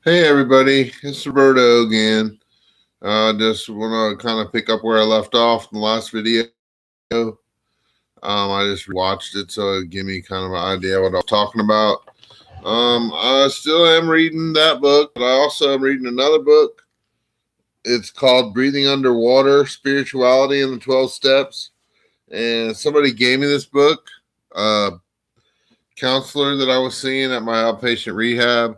Hey everybody, it's Roberto again. Just want to kind of pick up where I left off in the last video. I just watched it, so it give me kind of an idea what I was talking about. I still am reading that book, but I also am reading another book. It's called Breathing Underwater: Spirituality and the 12 Steps. And somebody gave me this book. Counselor that I was seeing at my outpatient rehab,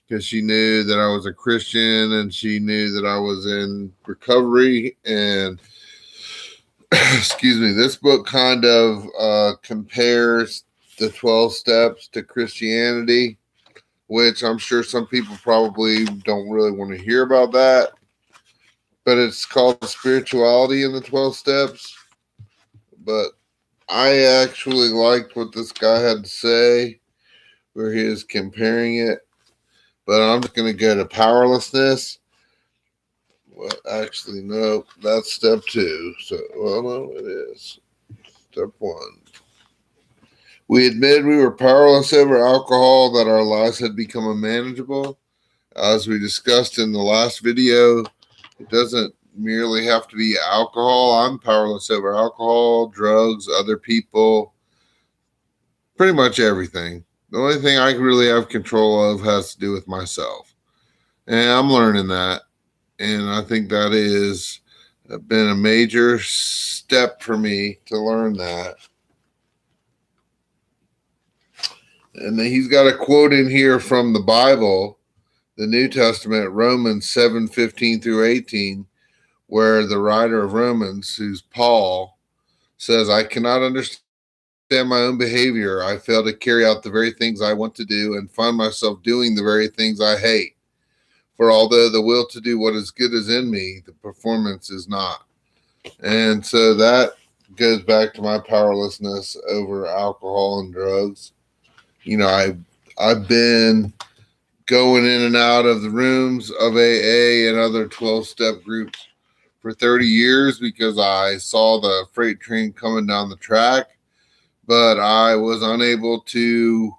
because she knew that I was a Christian and she knew that I was in recovery. And excuse me, this book kind of compares the 12 steps to Christianity, which I'm sure some people probably don't really want to hear about that. But it's called Spirituality in the 12 Steps. But I actually liked what this guy had to say, where he is comparing it. But I'm just going to go to powerlessness. Well, actually, no, that's step two. So, well, no, it is. Step one. We admitted we were powerless over alcohol, that our lives had become unmanageable. As we discussed in the last video, it doesn't merely have to be alcohol. I'm powerless over alcohol, drugs, other people, pretty much everything. The only thing I really have control of has to do with myself. And I'm learning that. And I think that is been a major step for me to learn that. And then he's got a quote in here from the Bible, the New Testament, Romans 7:15 through 18, where the writer of Romans, who's Paul, says, I cannot understand my own behavior. I fail to carry out the very things I want to do and find myself doing the very things I hate. For although the will to do what is good is in me, the performance is not. And so that goes back to my powerlessness over alcohol and drugs. I've been going in and out of the rooms of AA and other 12-step groups for 30 years because I saw the freight train coming down the track, but I was unable to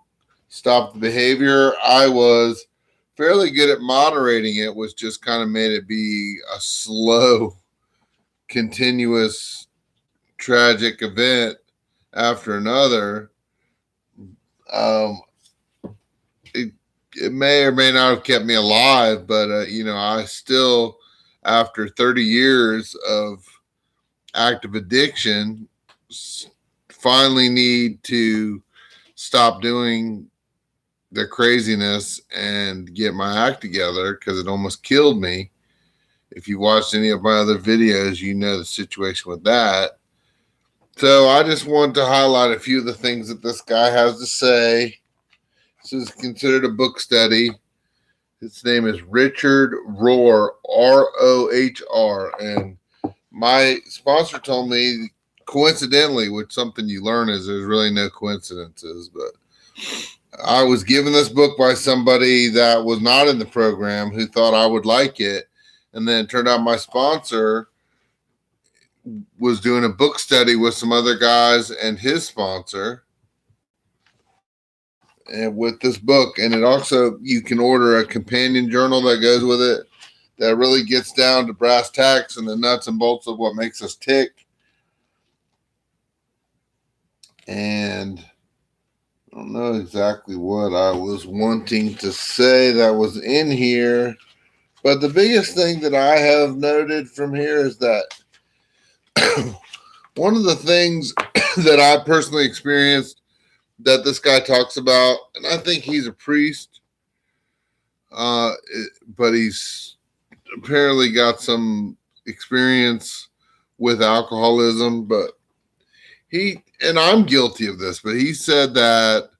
stop the behavior. I was fairly good at moderating it, which just kind of made it be a slow, continuous, tragic event after another. Um, it, it may or may not have kept me alive, but I still, after 30 years of active addiction, finally need to stop doing the craziness and get my act together, because it almost killed me. If you watched any of my other videos, you know the situation with that. So I just wanted to highlight a few of the things that this guy has to say. This is considered a book study. His name is Richard Rohr, Rohr. And my sponsor told me, coincidentally, which something you learn is there's really no coincidences, but I was given this book by somebody that was not in the program who thought I would like it. And then it turned out my sponsor was doing a book study with some other guys and his sponsor, and with this book. And it also, you can order a companion journal that goes with it that really gets down to brass tacks and the nuts and bolts of what makes us tick. And I don't know exactly what I was wanting to say that was in here, but the biggest thing that I have noted from here is that one of the things that I personally experienced that this guy talks about, and I think he's a priest, but he's apparently got some experience with alcoholism, but and I'm guilty of this, but he said that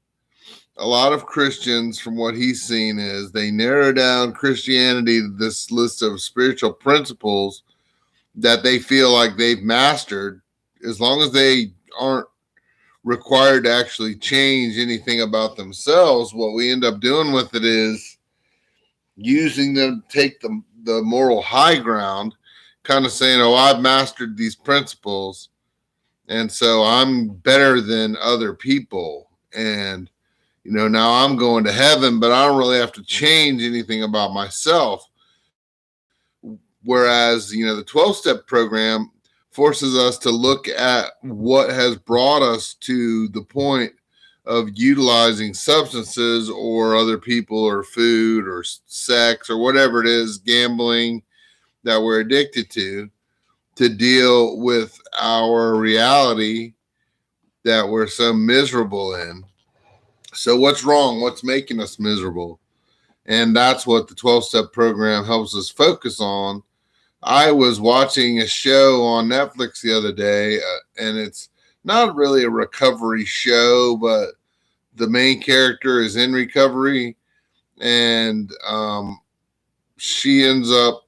a lot of Christians, from what he's seen, is they narrow down Christianity to this list of spiritual principles that they feel like they've mastered, as long as they aren't required to actually change anything about themselves. What we end up doing with it is using them to take the moral high ground, kind of saying, oh, I've mastered these principles, and so I'm better than other people. And now I'm going to heaven, but I don't really have to change anything about myself. Whereas, the 12-step program forces us to look at what has brought us to the point of utilizing substances or other people or food or sex or whatever it is, gambling, that we're addicted to deal with our reality that we're so miserable in. So what's wrong? What's making us miserable? And that's what the 12-step program helps us focus on. I was watching a show on Netflix the other day, and it's not really a recovery show, but the main character is in recovery, and she ends up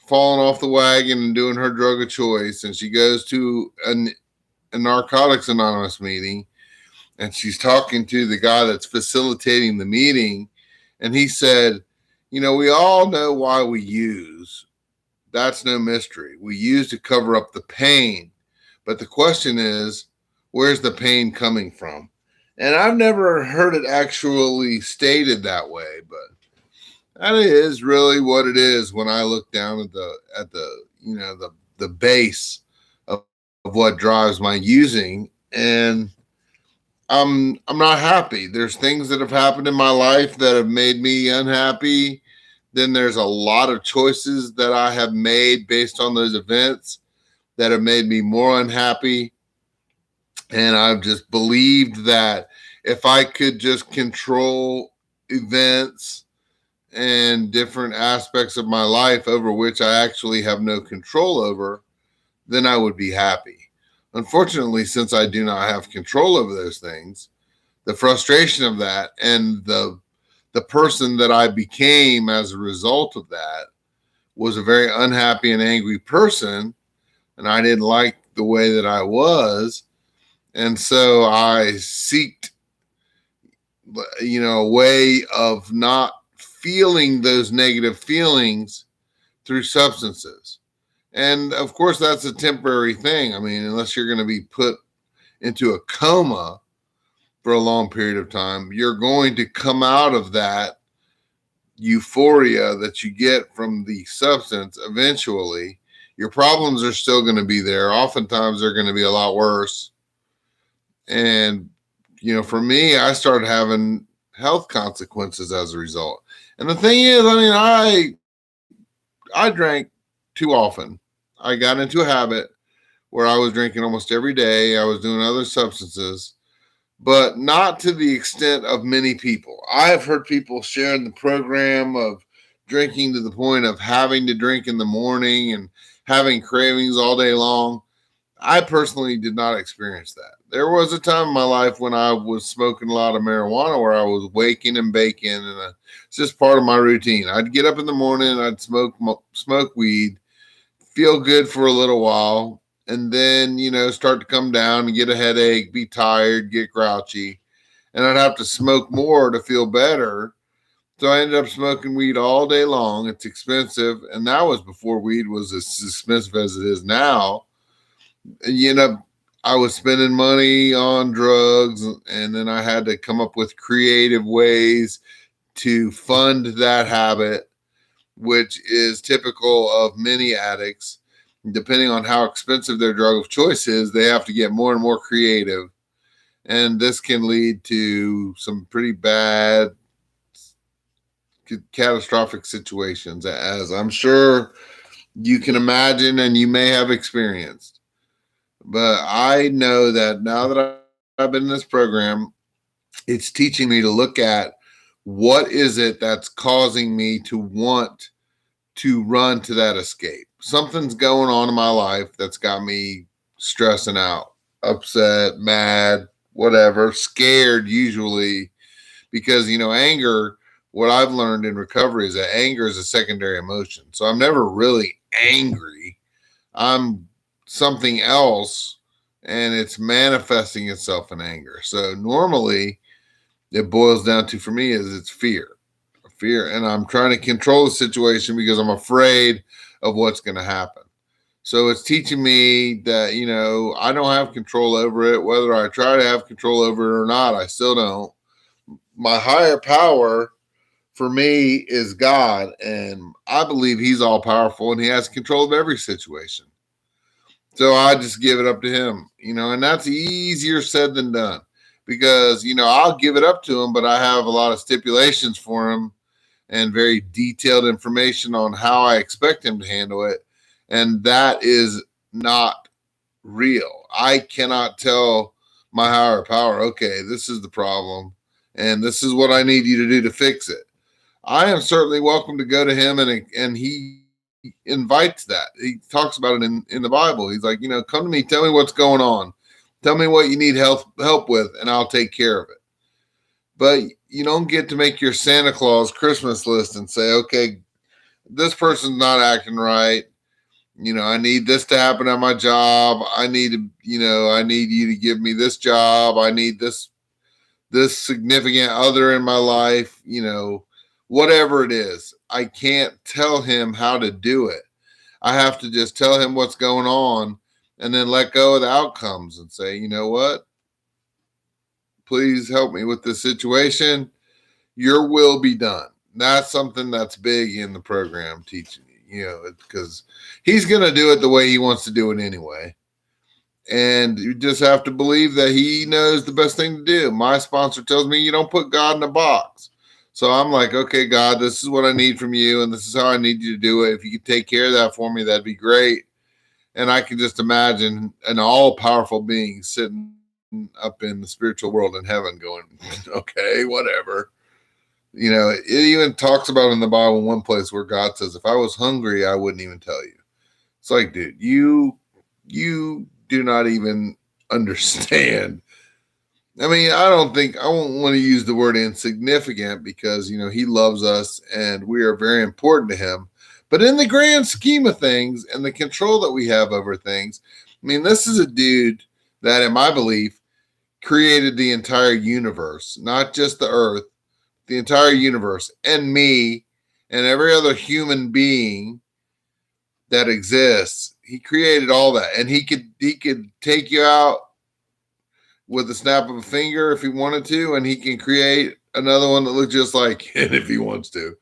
falling off the wagon and doing her drug of choice, and she goes to a Narcotics Anonymous meeting, and she's talking to the guy that's facilitating the meeting, and he said, we all know why we use. That's no mystery. We use to cover up the pain. But the question is, where's the pain coming from? And I've never heard it actually stated that way, but that is really what it is when I look down at the base of what drives my using. And I'm not happy. There's things that have happened in my life that have made me unhappy. Then there's a lot of choices that I have made based on those events that have made me more unhappy. And I've just believed that if I could just control events and different aspects of my life over which I actually have no control over, then I would be happy. Unfortunately, since I do not have control over those things, the frustration of that and the person that I became as a result of that was a very unhappy and angry person. And I didn't like the way that I was. And so I seeked, a way of not feeling those negative feelings through substances. And of course, that's a temporary thing. I mean, unless you're going to be put into a coma for a long period of time, you're going to come out of that euphoria that you get from the substance eventually. Your problems are still going to be there. Oftentimes, they're going to be a lot worse. And, for me, I started having health consequences as a result. And the thing is, I drank too often. I got into a habit where I was drinking almost every day. I was doing other substances, but not to the extent of many people. I have heard people sharing the program of drinking to the point of having to drink in the morning and having cravings all day long. I personally did not experience that. There was a time in my life when I was smoking a lot of marijuana where I was waking and baking, and it's just part of my routine. I'd get up in the morning, I'd smoke weed, feel good for a little while, and then, start to come down and get a headache, be tired, get grouchy, and I'd have to smoke more to feel better. So I ended up smoking weed all day long. It's expensive, and that was before weed was as expensive as it is now. I was spending money on drugs, and then I had to come up with creative ways to fund that habit, which is typical of many addicts. Depending on how expensive their drug of choice is, they have to get more and more creative. And this can lead to some pretty bad, catastrophic situations, as I'm sure you can imagine and you may have experienced. But I know that now that I've been in this program, it's teaching me to look at what is it that's causing me to want to run to that escape. Something's going on in my life that's got me stressing out, upset, mad, whatever, scared usually, because, anger, what I've learned in recovery is that anger is a secondary emotion. So I'm never really angry. I'm something else, and it's manifesting itself in anger. So normally it boils down to, for me, is it's fear. And I'm trying to control the situation because I'm afraid of what's going to happen. So it's teaching me that, I don't have control over it. Whether I try to have control over it or not, I still don't. my higher power for me is God, and I believe he's all powerful and he has control of every situation. So I just give it up to him, and that's easier said than done because, I'll give it up to him, but I have a lot of stipulations for him and very detailed information on how I expect him to handle it. And that is not real. I cannot tell my higher power, okay, this is the problem and this is what I need you to do to fix it. I am certainly welcome to go to him, and he invites that. He talks about it in the Bible. He's like, come to me, tell me what's going on. Tell me what you need help with, and I'll take care of it. But you don't get to make your Santa Claus Christmas list and say, okay, this person's not acting right. I need this to happen at my job. I need you to give me this job. I need this significant other in my life, whatever it is. I can't tell him how to do it. I have to just tell him what's going on and then let go of the outcomes and say, you know what? Please help me with this situation. Your will be done. That's something that's big in the program teaching you, because he's going to do it the way he wants to do it anyway. And you just have to believe that he knows the best thing to do. My sponsor tells me you don't put God in a box. So I'm like, okay, God, this is what I need from you, and this is how I need you to do it. If you could take care of that for me, that'd be great. And I can just imagine an all-powerful being sitting up in the spiritual world in heaven going, okay, whatever. It even talks about in the Bible one place where God says, if I was hungry, I wouldn't even tell you. It's like, dude, you do not even understand. I mean, I won't want to use the word insignificant because, he loves us and we are very important to him. But in the grand scheme of things and the control that we have over things, I mean, this is a dude that, in my belief, created the entire universe, not just the earth, the entire universe, and me and every other human being that exists. He created all that, and he could take you out with a snap of a finger if he wanted to, and he can create another one that looks just like it if he wants to.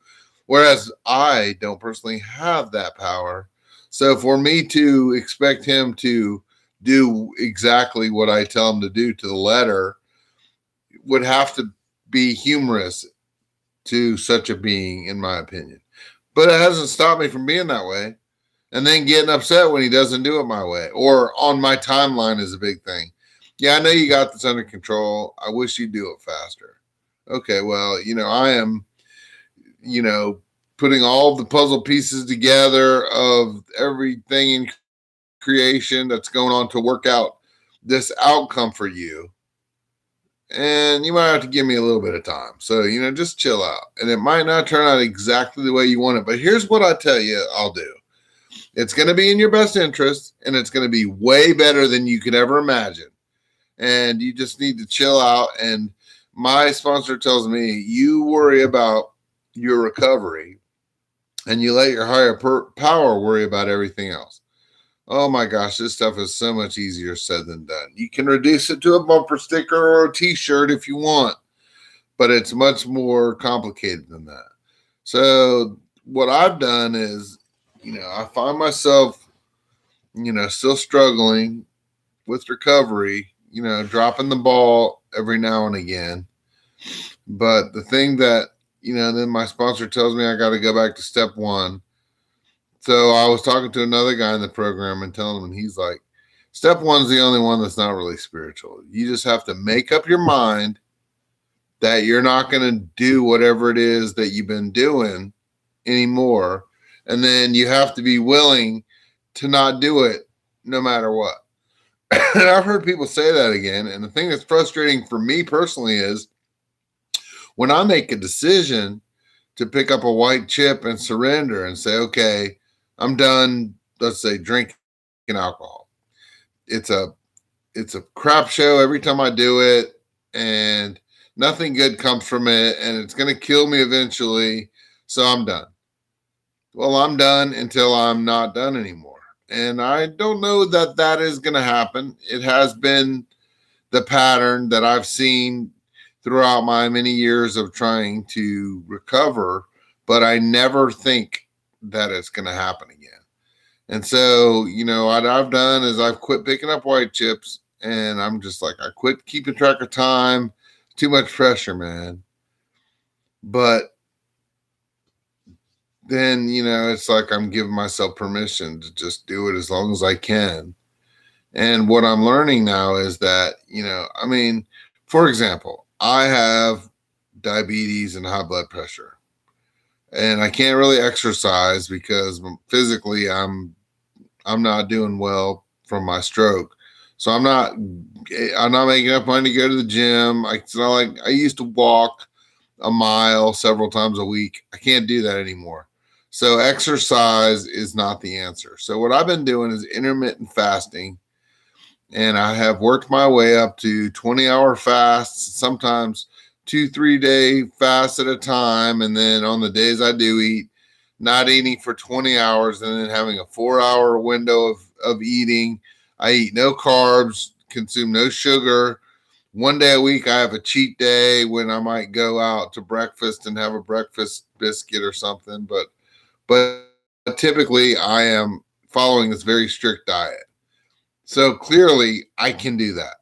Whereas I don't personally have that power. So for me to expect him to do exactly what I tell him to do to the letter would have to be humorous to such a being, in my opinion. But it hasn't stopped me from being that way. And then getting upset when he doesn't do it my way or on my timeline is a big thing. Yeah, I know you got this under control. I wish you'd do it faster. Okay, well, I am, putting all the puzzle pieces together of everything in creation that's going on to work out this outcome for you. And you might have to give me a little bit of time. So, just chill out. And it might not turn out exactly the way you want it. But here's what I tell you I'll do. It's going to be in your best interest, and it's going to be way better than you could ever imagine. And you just need to chill out. And my sponsor tells me, you worry about your recovery, and you let your higher power worry about everything else. Oh my gosh, this stuff is so much easier said than done. You can reduce it to a bumper sticker or a t-shirt if you want, but it's much more complicated than that. So what I've done is, I find myself, still struggling with recovery, dropping the ball every now and again. But the thing that, then my sponsor tells me I got to go back to step one. So I was talking to another guy in the program and telling him, and he's like, step one's the only one that's not really spiritual. You just have to make up your mind that you're not going to do whatever it is that you've been doing anymore. And then you have to be willing to not do it no matter what. And I've heard people say that again. And the thing that's frustrating for me personally is when I make a decision to pick up a white chip and surrender and say, okay, I'm done, let's say, drinking alcohol. It's a crap show every time I do it, and nothing good comes from it, and it's going to kill me eventually, so I'm done. Well, I'm done until I'm not done anymore. And I don't know that is going to happen. It has been the pattern that I've seen throughout my many years of trying to recover, but I never think that it's going to happen again. And so, what I've done is I've quit picking up white chips, and I'm just like, I quit keeping track of time. Too much pressure, man. But then, it's like I'm giving myself permission to just do it as long as I can. And what I'm learning now is that, for example, I have diabetes and high blood pressure, and I can't really exercise because physically I'm not doing well from my stroke. So I'm not making enough money to go to the gym. It's not like I used to walk a mile several times a week. I can't do that anymore. So exercise is not the answer. So what I've been doing is intermittent fasting, and I have worked my way up to 20-hour fasts, sometimes 2-3 day fasts at a time. And then on the days I do eat, not eating for 20 hours and then having a 4-hour window of eating. I eat no carbs, consume no sugar. One day a week, I have a cheat day when I might go out to breakfast and have a breakfast biscuit or something. But typically I am following this very strict diet. So clearly I can do that.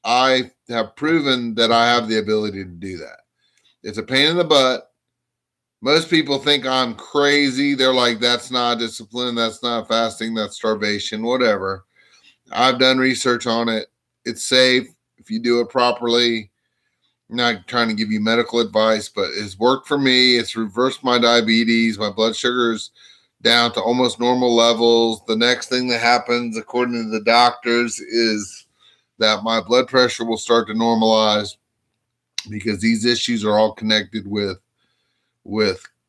I have proven that I have the ability to do that. It's a pain in the butt. Most people think I'm crazy. They're like, that's not discipline. That's not fasting. That's starvation, whatever. I've done research on it. It's safe if you do it properly. I'm not trying to give you medical advice, but it's worked for me. It's reversed my diabetes. My blood sugar's down to almost normal levels. The next thing that happens, according to the doctors, is that my blood pressure will start to normalize, because these issues are all connected with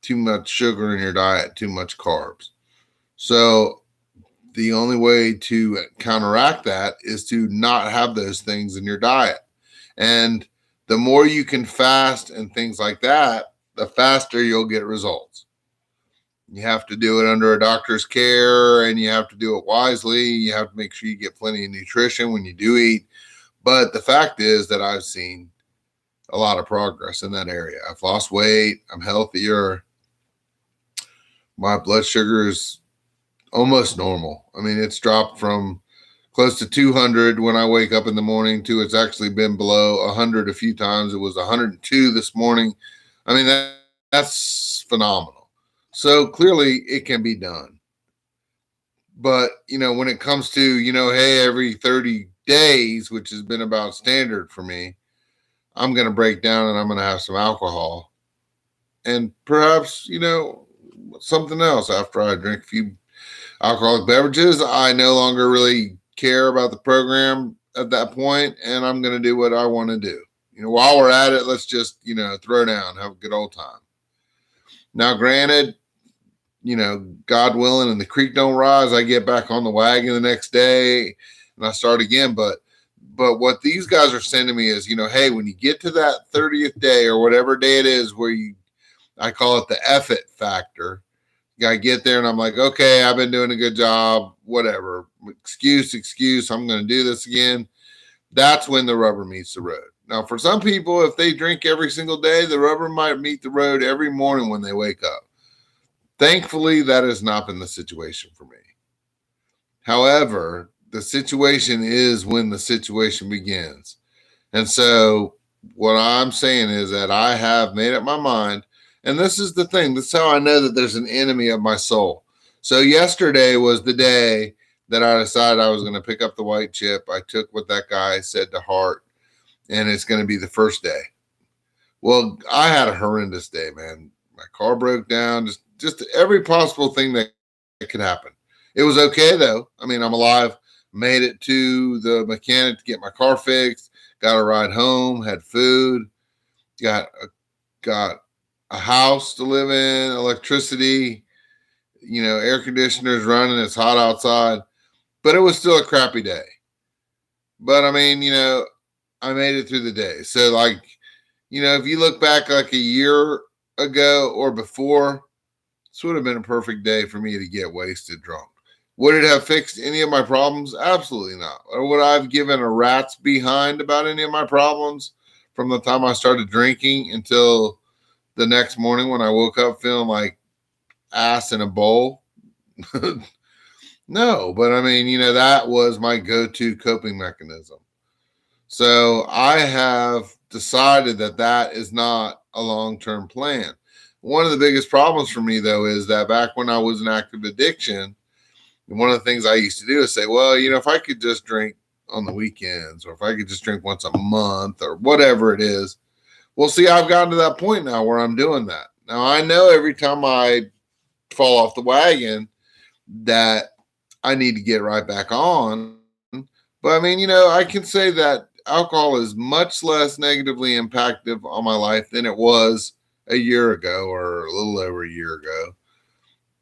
too much sugar in your diet, too much carbs. So the only way to counteract that is to not have those things in your diet. And the more you can fast and things like that, the faster you'll get results. You have to do it under a doctor's care, and you have to do it wisely. You have to make sure you get plenty of nutrition when you do eat. But the fact is that I've seen a lot of progress in that area. I've lost weight. I'm healthier. My blood sugar is almost normal. I mean, it's dropped from close to 200 when I wake up in the morning to it's actually been below 100 a few times. It was 102 this morning. I mean, that's phenomenal. So clearly it can be done. But, when it comes to, hey, every 30 days, which has been about standard for me, I'm going to break down and I'm going to have some alcohol and perhaps, something else after I drink a few alcoholic beverages. I no longer really care about the program at that point, and I'm going to do what I want to do. While we're at it, let's just, throw down, have a good old time. Now, granted, God willing, and the creek don't rise, I get back on the wagon the next day and I start again. But what these guys are saying to me is, hey, when you get to that 30th day or whatever day it is where I call it the effort factor, you got to get there. And I'm like, okay, I've been doing a good job, whatever. Excuse, I'm going to do this again. That's when the rubber meets the road. Now, for some people, if they drink every single day, the rubber might meet the road every morning when they wake up. Thankfully, that has not been the situation for me. However, the situation is when the situation begins. And so what I'm saying is that I have made up my mind. And this is the thing. This is how I know that there's an enemy of my soul. So yesterday was the day that I decided I was going to pick up the white chip. I took what that guy said to heart, and it's going to be the first day. Well, I had a horrendous day, man. My car broke down, just every possible thing that could happen. It was okay, though. I mean, I'm alive. Made it to the mechanic to get my car fixed. Got a ride home. Had food. Got a house to live in. Electricity. Air conditioners running. It's hot outside. But it was still a crappy day. But, I mean, I made it through the day. So, if you look back like a year ago or before, this would have been a perfect day for me to get wasted drunk. Would it have fixed any of my problems? Absolutely not. Or would I have given a rat's behind about any of my problems? from the time I started drinking until the next morning when I woke up feeling like ass in a bowl? No, but I mean, that was my go-to coping mechanism. So I have decided that that is not a long-term plan. One of the biggest problems for me, though, is that back when I was in active addiction, one of the things I used to do is say, well, if I could just drink on the weekends, or if I could just drink once a month, or whatever it is. Well, see, I've gotten to that point now where I'm doing that. Now, I know every time I fall off the wagon that I need to get right back on. But I mean, I can say that alcohol is much less negatively impactful on my life than it was a year ago, or a little over a year ago.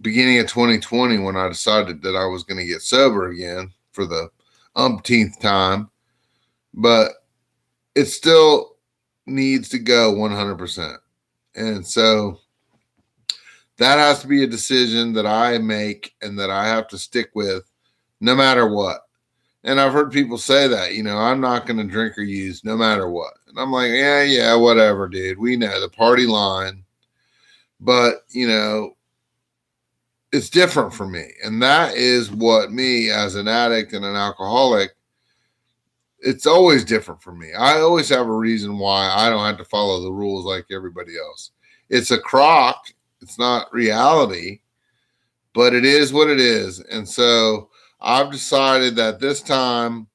Beginning of 2020, when I decided that I was going to get sober again for the umpteenth time, but it still needs to go 100%. And so that has to be a decision that I make and that I have to stick with no matter what. And I've heard people say that, I'm not going to drink or use no matter what. And I'm like, yeah, whatever, dude. We know the party line. But, it's different for me. And that is what me as an addict and an alcoholic, it's always different for me. I always have a reason why I don't have to follow the rules like everybody else. It's a crock. It's not reality, but it is what it is. And so I've decided that this time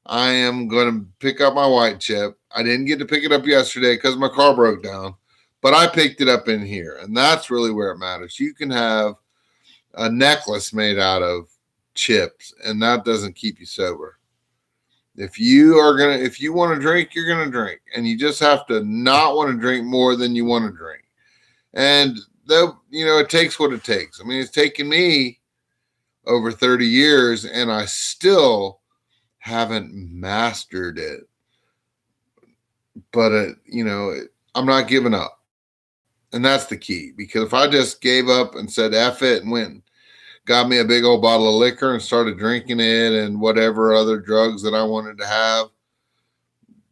I am going to pick up my white chip. I didn't get to pick it up yesterday because my car broke down, but I picked it up in here. And that's really where it matters. You can have a necklace made out of chips, and that doesn't keep you sober. If you want to drink, you're going to drink, and you just have to not want to drink more than you want to drink. And though, it takes what it takes. I mean, it's taken me over 30 years and I still haven't mastered it, but I'm not giving up. And that's the key, because if I just gave up and said, F it, and went and got me a big old bottle of liquor and started drinking it and whatever other drugs that I wanted to have.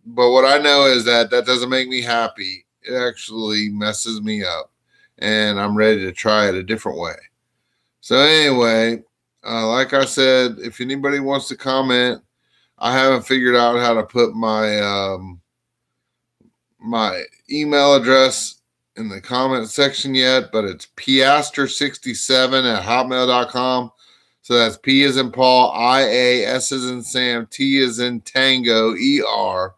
But what I know is that doesn't make me happy. It actually messes me up, and I'm ready to try it a different way. So anyway, like I said, if anybody wants to comment, I haven't figured out how to put my my email address in the comment section yet, but it's piaster67@hotmail.com. So that's P as in Paul, I-A, S as in Sam, T as in Tango, ER,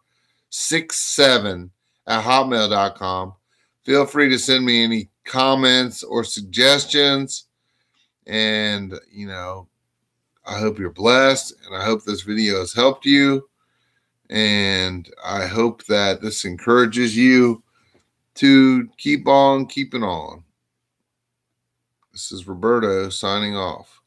67@hotmail.com. Feel free to send me any comments or suggestions. And, I hope you're blessed, and I hope this video has helped you. And I hope that this encourages you to keep on keeping on. This is Roberto signing off.